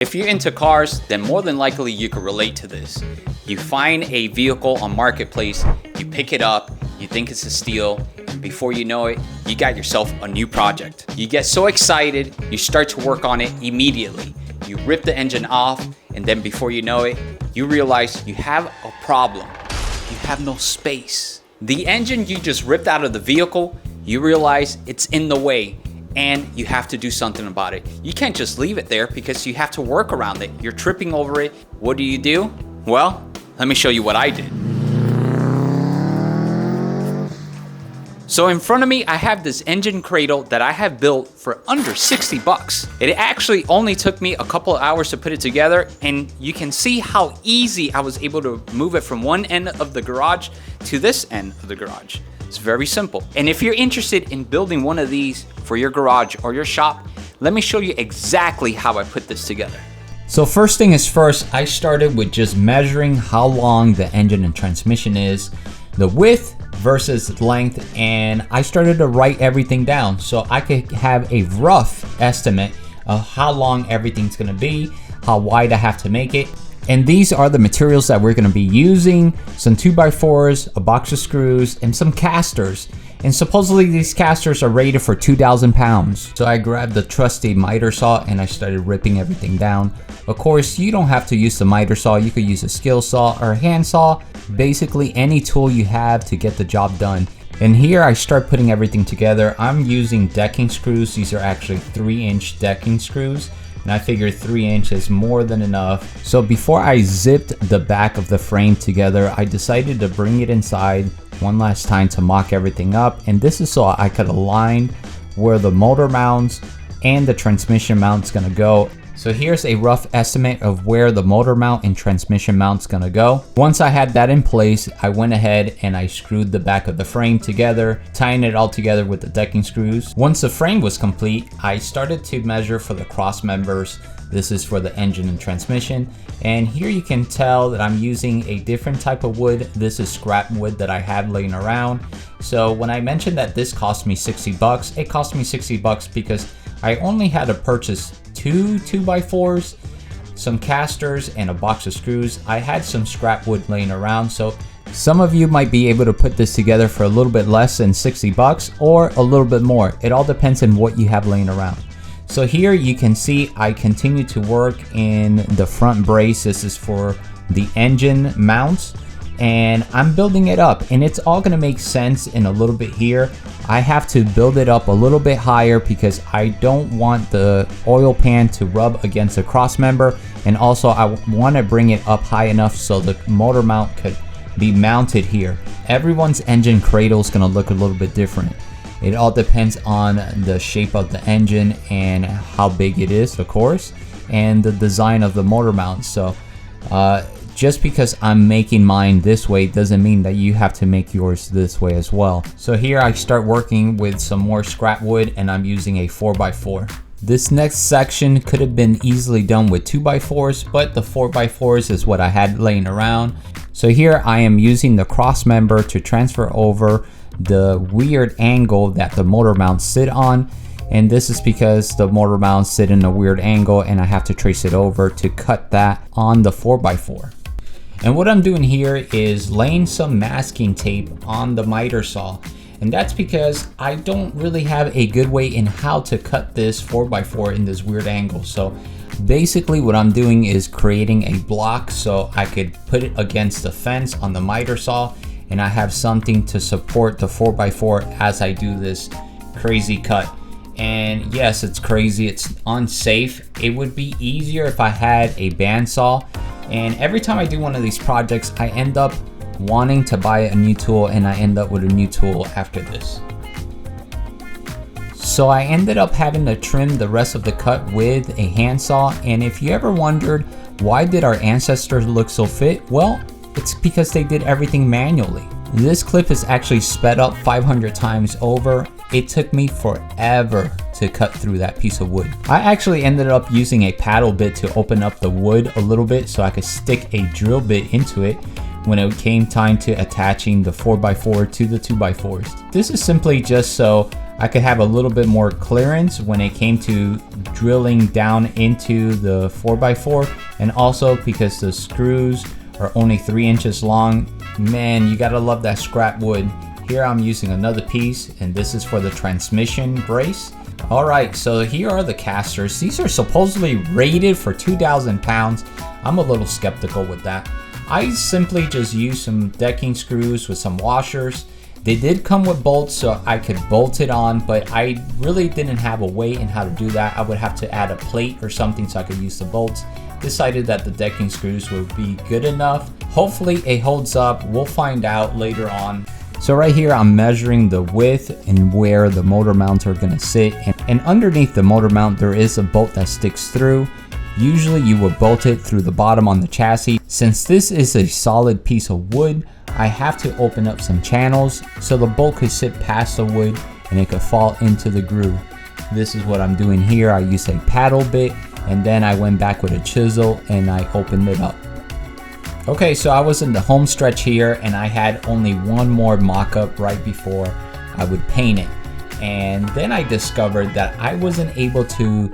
If you're into cars, then more than likely you could relate to this. You find a vehicle on Marketplace, you pick it up, you think it's a steal, and before you know it, you got yourself a new project. You get so excited, you start to work on it immediately. You rip the engine off, and then before you know it, you realize you have a problem. You have no space. The engine you just ripped out of the vehicle, you realize it's in the way, and you have to do something about it. You can't just leave it there because you have to work around it. You're tripping over it. What do? Well, let me show you what I did. So in front of me, I have this engine cradle that I have built for under 60 bucks. It actually only took me a couple of hours to put it together, and you can see how easy I was able to move it from one end of the garage to this end of the garage. It's very simple. And if you're interested in building one of these for your garage or your shop, let me show you exactly how I put this together. So first thing is first, I started with just measuring how long the engine and transmission is, the width versus length, and I started to write everything down so I could have a rough estimate of how long everything's gonna be, how wide I have to make it. And these are the materials that we're gonna be using: some 2x4s, a box of screws, and some casters. And supposedly these casters are rated for 2,000 pounds. So I grabbed the trusty miter saw and I started ripping everything down. Of course, you don't have to use the miter saw. You could use a skill saw or a hand saw. Basically any tool you have to get the job done. And here I start putting everything together. I'm using decking screws. These are actually 3-inch decking screws. And I figured 3 inches is more than enough. So before I zipped the back of the frame together, I decided to bring it inside one last time to mock everything up. And this is so I could align where the motor mounts and the transmission mount's gonna go. So here's a rough estimate of where the motor mount and transmission mount's gonna go. Once I had that in place, I went ahead and I screwed the back of the frame together, tying it all together with the decking screws. Once the frame was complete, I started to measure for the cross members. This is for the engine and transmission. And here you can tell that I'm using a different type of wood. This is scrap wood that I had laying around. So when I mentioned that this cost me 60 bucks, it cost me 60 bucks because I only had to purchase two 2x4s, some casters, and a box of screws. I had some scrap wood laying around, so some of you might be able to put this together for a little bit less than 60 bucks or a little bit more. It all depends on what you have laying around. So here you can see I continue to work in the front brace. This is for the engine mounts, and I'm building it up, and it's all gonna make sense in a little bit here. I have to build it up a little bit higher because I don't want the oil pan to rub against the cross member, and also I want to bring it up high enough so the motor mount could be mounted here. Everyone's engine cradle is gonna look a little bit different. It all depends on the shape of the engine and how big it is, of course, and the design of the motor mount. So just because I'm making mine this way doesn't mean that you have to make yours this way as well. So here I start working with some more scrap wood, and I'm using a 4x4. This next section could have been easily done with 2x4s, but the 4x4s is what I had laying around. So here I am using the cross member to transfer over the weird angle that the motor mounts sit on. And this is because the motor mounts sit in a weird angle, and I have to trace it over to cut that on the 4x4. And what I'm doing here is laying some masking tape on the miter saw. And that's because I don't really have a good way in how to cut this 4x4 in this weird angle. So basically what I'm doing is creating a block so I could put it against the fence on the miter saw, and I have something to support the 4x4 as I do this crazy cut. And yes, it's crazy, it's unsafe. It would be easier if I had a bandsaw. And every time I do one of these projects, I end up wanting to buy a new tool, and I end up with a new tool after this. So I ended up having to trim the rest of the cut with a handsaw. And if you ever wondered why did our ancestors look so fit, well, it's because they did everything manually. This clip is actually sped up 500 times over. It took me forever to cut through that piece of wood. I actually ended up using a paddle bit to open up the wood a little bit so I could stick a drill bit into it when it came time to attaching the 4x4 to the 2x4s. This is simply just so I could have a little bit more clearance when it came to drilling down into the 4x4, and also because the screws are only 3 inches long. Man, you gotta love that scrap wood. Here I'm using another piece, and this is for the transmission brace. Alright, so here are the casters. These are supposedly rated for 2,000 pounds. I'm a little skeptical with that. I simply just used some decking screws with some washers. They did come with bolts so I could bolt it on, but I really didn't have a way in how to do that. I would have to add a plate or something so I could use the bolts. Decided that the decking screws would be good enough. Hopefully it holds up. We'll find out later on. So right here I'm measuring the width and where the motor mounts are gonna sit, and underneath the motor mount there is a bolt that sticks through. Usually you would bolt it through the bottom on the chassis. Since this is a solid piece of wood, I have to open up some channels so the bolt could sit past the wood and it could fall into the groove. This is what I'm doing here. I used a paddle bit, and then I went back with a chisel and I opened it up. Okay, so I was in the home stretch here, and I had only one more mock-up right before I would paint it. And then I discovered that I wasn't able to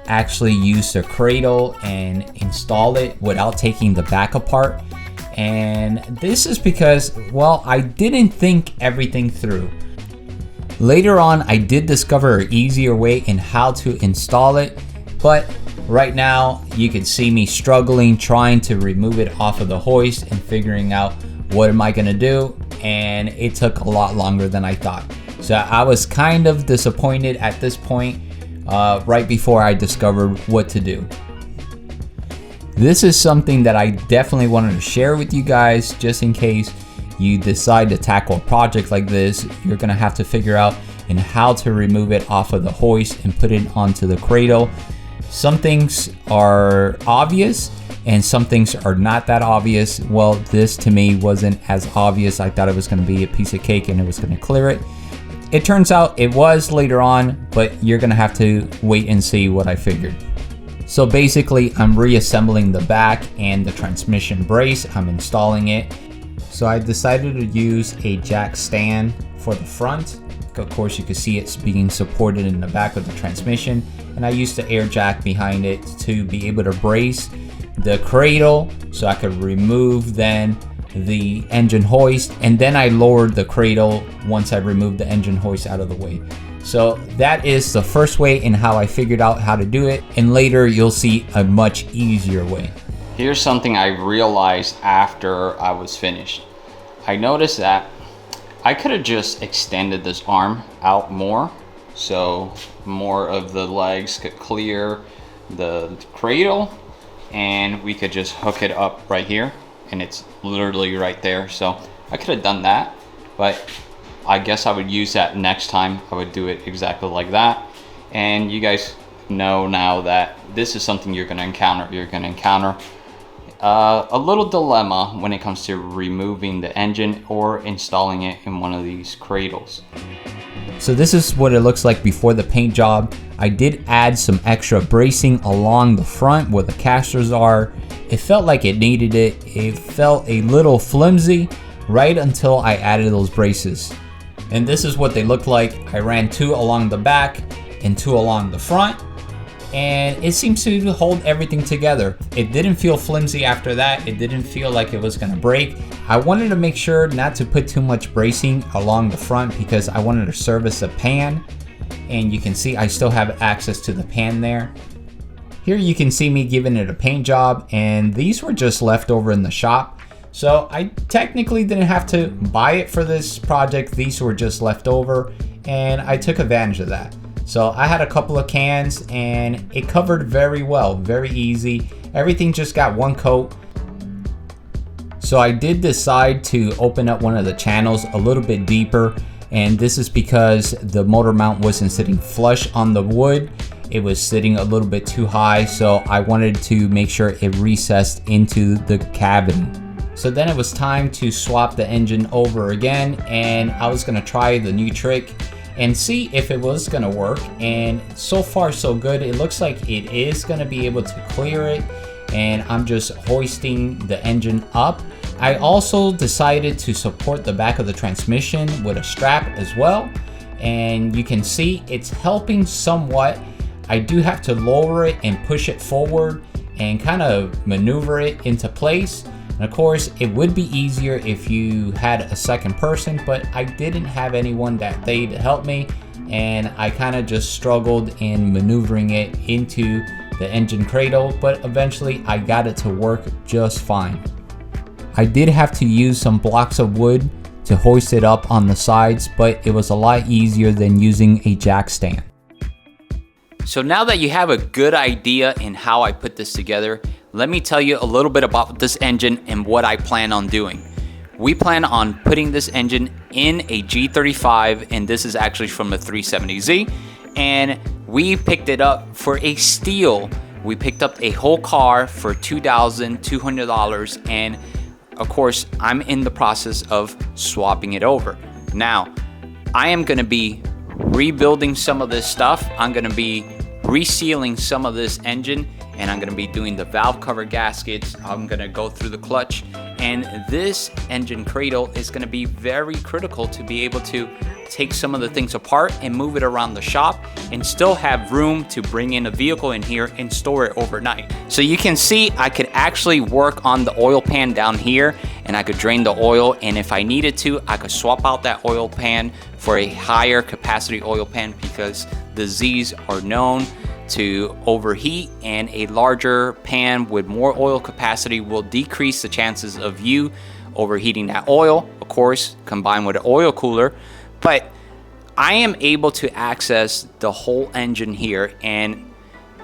actually use the cradle and install it without taking the back apart. And this is because, well, I didn't think everything through. Later on, I did discover an easier way in how to install it, but right now you can see me struggling trying to remove it off of the hoist and figuring out what am I gonna do, and it took a lot longer than I thought. So I was kind of disappointed at this point, right before I discovered what to do. This is something that I definitely wanted to share with you guys, just in case you decide to tackle a project like this. You're gonna have to figure out in how to remove it off of the hoist and put it onto the cradle. Some things are obvious and some things are not that obvious. Well, this to me wasn't as obvious. I thought it was gonna be a piece of cake and it was gonna clear it. It turns out it was later on, but you're gonna have to wait and see what I figured. So basically I'm reassembling the back and the transmission brace. I'm installing it. So I decided to use a jack stand for the front. Of course you can see it's being supported in the back of the transmission, and I used the air jack behind it to be able to brace the cradle so I could remove then the engine hoist, and then I lowered the cradle once I removed the engine hoist out of the way. So that is the first way in how I figured out how to do it, and later you'll see a much easier way. Here's something I realized after I was finished. I noticed that I could have just extended this arm out more, so more of the legs could clear the cradle, and we could just hook it up right here, and it's literally right there. So I could have done that, but I guess I would use that next time. I would do it exactly like that. And you guys know now that this is something you're going to encounter. You're going to encounter a little dilemma when it comes to removing the engine or installing it in one of these cradles. So this is what it looks like before the paint job. I did add some extra bracing along the front where the casters are. It felt like it needed it. It felt a little flimsy right until I added those braces. And this is what they look like. I ran 2 along the back and 2 along the front, and it seems to hold everything together. It didn't feel flimsy after that. It didn't feel like it was gonna break. I wanted to make sure not to put too much bracing along the front because I wanted to service the pan, and you can see I still have access to the pan there. Here you can see me giving it a paint job, and these were just left over in the shop. So I technically didn't have to buy it for this project. These were just left over, and I took advantage of that. So I had a couple of cans, and it covered very well, very easy. Everything just got 1 coat. So I did decide to open up one of the channels a little bit deeper, and this is because the motor mount wasn't sitting flush on the wood. It was sitting a little bit too high, so I wanted to make sure it recessed into the cavity. So then it was time to swap the engine over again, and I was gonna try the new trick and see if it was gonna work. And so far so good. It looks like it is gonna be able to clear it, and I'm just hoisting the engine up. I also decided to support the back of the transmission with a strap as well. and you can see it's helping somewhat. I do have to lower it and push it forward and kind of maneuver it into place. And of course, it would be easier if you had a second person, but I didn't have anyone that they'd help me, and I kind of just struggled in maneuvering it into the engine cradle, but eventually I got it to work just fine. I did have to use some blocks of wood to hoist it up on the sides, but it was a lot easier than using a jack stand. So now that you have a good idea in how I put this together, let me tell you a little bit about this engine and what I plan on doing. We plan on putting this engine in a G35, and this is actually from the 370Z, and we picked it up for a steal. We picked up a whole car for $2,200, and of course, I'm in the process of swapping it over. Now, I am gonna be rebuilding some of this stuff. I'm gonna be resealing some of this engine, and I'm gonna be doing the valve cover gaskets. I'm gonna go through the clutch, and this engine cradle is gonna be very critical to be able to take some of the things apart and move it around the shop and still have room to bring in a vehicle in here and store it overnight. So you can see I could actually work on the oil pan down here, and I could drain the oil, and if I needed to, I could swap out that oil pan for a higher capacity oil pan, because the Z's are known to overheat, and a larger pan with more oil capacity will decrease the chances of you overheating that oil, of course, combined with an oil cooler. But I am able to access the whole engine here, and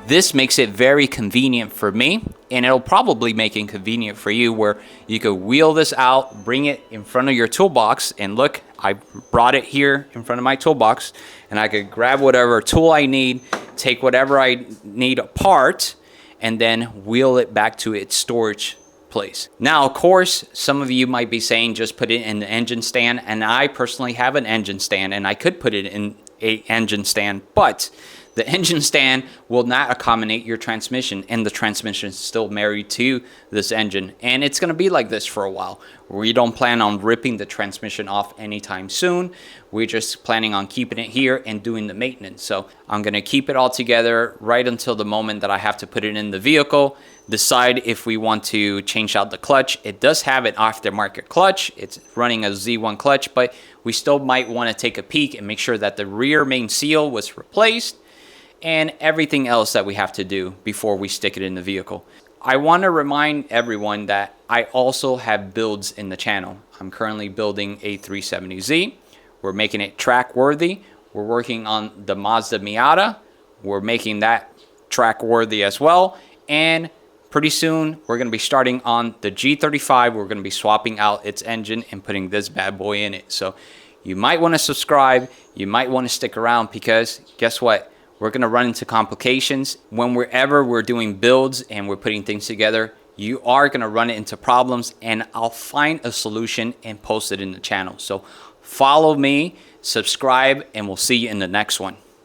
this makes it very convenient for me, and it'll probably make it convenient for you, where you could wheel this out, bring it in front of your toolbox, and look, I brought it here in front of my toolbox, and I could grab whatever tool I need, take whatever I need apart, and then wheel it back to its storage place. Now, of course, some of you might be saying just put it in the engine stand, and I personally have an engine stand, and I could put it in an engine stand, but the engine stand will not accommodate your transmission, and the transmission is still married to this engine, and it's going to be like this for a while. We don't plan on ripping the transmission off anytime soon. We're just planning on keeping it here and doing the maintenance. So I'm going to keep it all together right until the moment that I have to put it in the vehicle, decide if we want to change out the clutch. It does have an aftermarket clutch. It's running a Z1 clutch, but we still might want to take a peek and make sure that the rear main seal was replaced, and everything else that we have to do before we stick it in the vehicle. I want to remind everyone that I also have builds in the channel. I'm currently building a 370Z. We're making it track worthy. We're working on the Mazda Miata. We're making that track worthy as well. And pretty soon we're going to be starting on the G35. We're going to be swapping out its engine and putting this bad boy in it. So you might want to subscribe. You might want to stick around, because guess what? We're going to run into complications. Whenever we're doing builds and we're putting things together, you are going to run into problems, and I'll find a solution and post it in the channel. So follow me, subscribe, and we'll see you in the next one.